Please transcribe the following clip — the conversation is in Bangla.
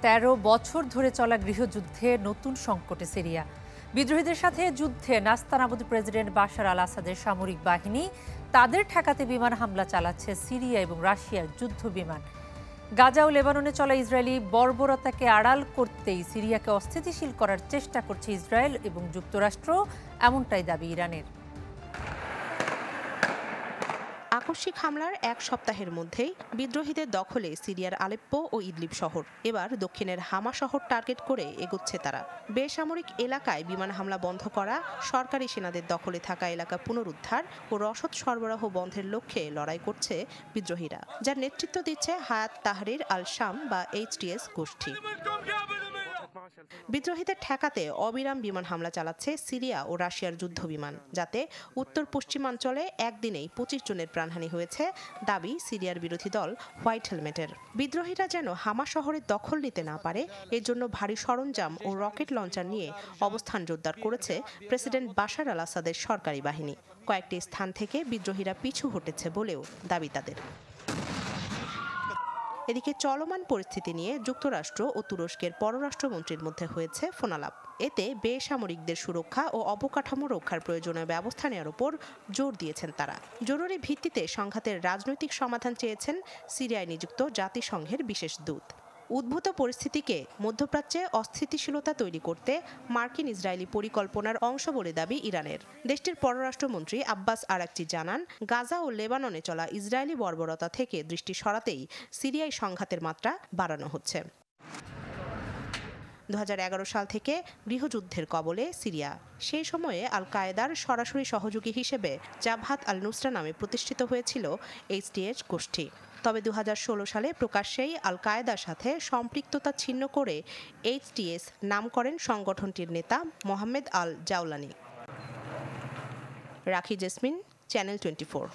13 বছর ধরে চলা গৃহযুদ্ধে নতুন সংকটে সিরিয়া। বিদ্রোহীদের সাথে যুদ্ধে নাস্তানাবুদ প্রেসিডেন্ট বাশার আল আসাদের সামরিক বাহিনী তাদের ঠেকাতে বিমান হামলা চালাচ্ছে সিরিয়া এবং রাশিয়ার যুদ্ধ বিমান। গাজা ও লেবাননে চলা ইসরায়েলি বর্বরতাকে আড়াল করতেই সিরিয়াকে অস্থিতিশীল করার চেষ্টা করছে ইসরায়েল এবং যুক্তরাষ্ট্র, এমনটাই দাবি ইরানের। আকস্মিক হামলার এক সপ্তাহের মধ্যেই বিদ্রোহীদের দখলে সিরিয়ার আলেপ্পো ও ইদলিব শহর। এবার দক্ষিণের হামা শহর টার্গেট করে এগোচ্ছে তারা। বেসামরিক এলাকায় বিমান হামলা বন্ধ করা, সরকারি সেনাদের দখলে থাকা এলাকা পুনরুদ্ধার ও রসদ সরবরাহ বন্ধের লক্ষ্যে লড়াই করছে বিদ্রোহীরা, যার নেতৃত্ব দিচ্ছে হায়াত তাহরির আল শাম বা HTS গোষ্ঠী। বিদ্রোহীদের ঠেকাতে অবিরাম বিমান হামলা চালাচ্ছে সিরিয়া ও রাশিয়ার যুদ্ধ বিমান, যাতে উত্তর পশ্চিমাঞ্চলে একদিনেই 25 জনের প্রাণহানি হয়েছে দাবি সিরিয়ার বিরোধী দল হোয়াইট হেলমেটের। বিদ্রোহীরা যেন হামা শহরের দখল নিতে না পারে, এর জন্য ভারী সরঞ্জাম ও রকেট লঞ্চার নিয়ে অবস্থান জোরদার করেছে প্রেসিডেন্ট বাশার আল আসাদের সরকারি বাহিনী। কয়েকটি স্থান থেকে বিদ্রোহীরা পিছু হটেছে বলেও দাবি তাদের। এদিকে চলমান পরিস্থিতি নিয়ে যুক্তরাষ্ট্র ও তুরস্কের পররাষ্ট্রমন্ত্রীর মধ্যে হয়েছে ফোনালাপ। এতে বেসামরিকদের সুরক্ষা ও অবকাঠামো রক্ষার প্রয়োজনীয় ব্যবস্থা নেওয়ার উপর জোর দিয়েছেন তারা। জরুরি ভিত্তিতে সংঘাতের রাজনৈতিক সমাধান চেয়েছেন সিরিয়ায় নিযুক্ত জাতিসংঘের বিশেষ দূত। উদ্ভূত পরিস্থিতিকে মধ্যপ্রাচ্যে অস্থিতিশীলতা তৈরি করতে মার্কিন ইসরায়েলি পরিকল্পনার অংশ বলে দাবি ইরানের। দেশটির পররাষ্ট্রমন্ত্রী আব্বাস আরাকচি জানান, গাজা ও লেবাননে চলা ইসরায়েলি বর্বরতা থেকে দৃষ্টি সরাতেই সিরিয়ায় সংঘাতের মাত্রা বাড়ানো হচ্ছে। 2011 সাল থেকে গৃহযুদ্ধের কবলে সিরিয়া। সেই সময়ে আল কায়েদার সরাসরি সহযোগী হিসেবে জাবহাত আল নুসরা নামে প্রতিষ্ঠিত হয়েছিল HTS গোষ্ঠী। তবে 2016 সালে প্রকাশ্যেই আল কায়েদার সাথে সম্পৃক্ততা ছিন্ন করে HTS নাম করেন সংগঠনটির নেতা মোহাম্মদ আল জাওলানি। রাখি জেসমিন, চ্যানেল 24।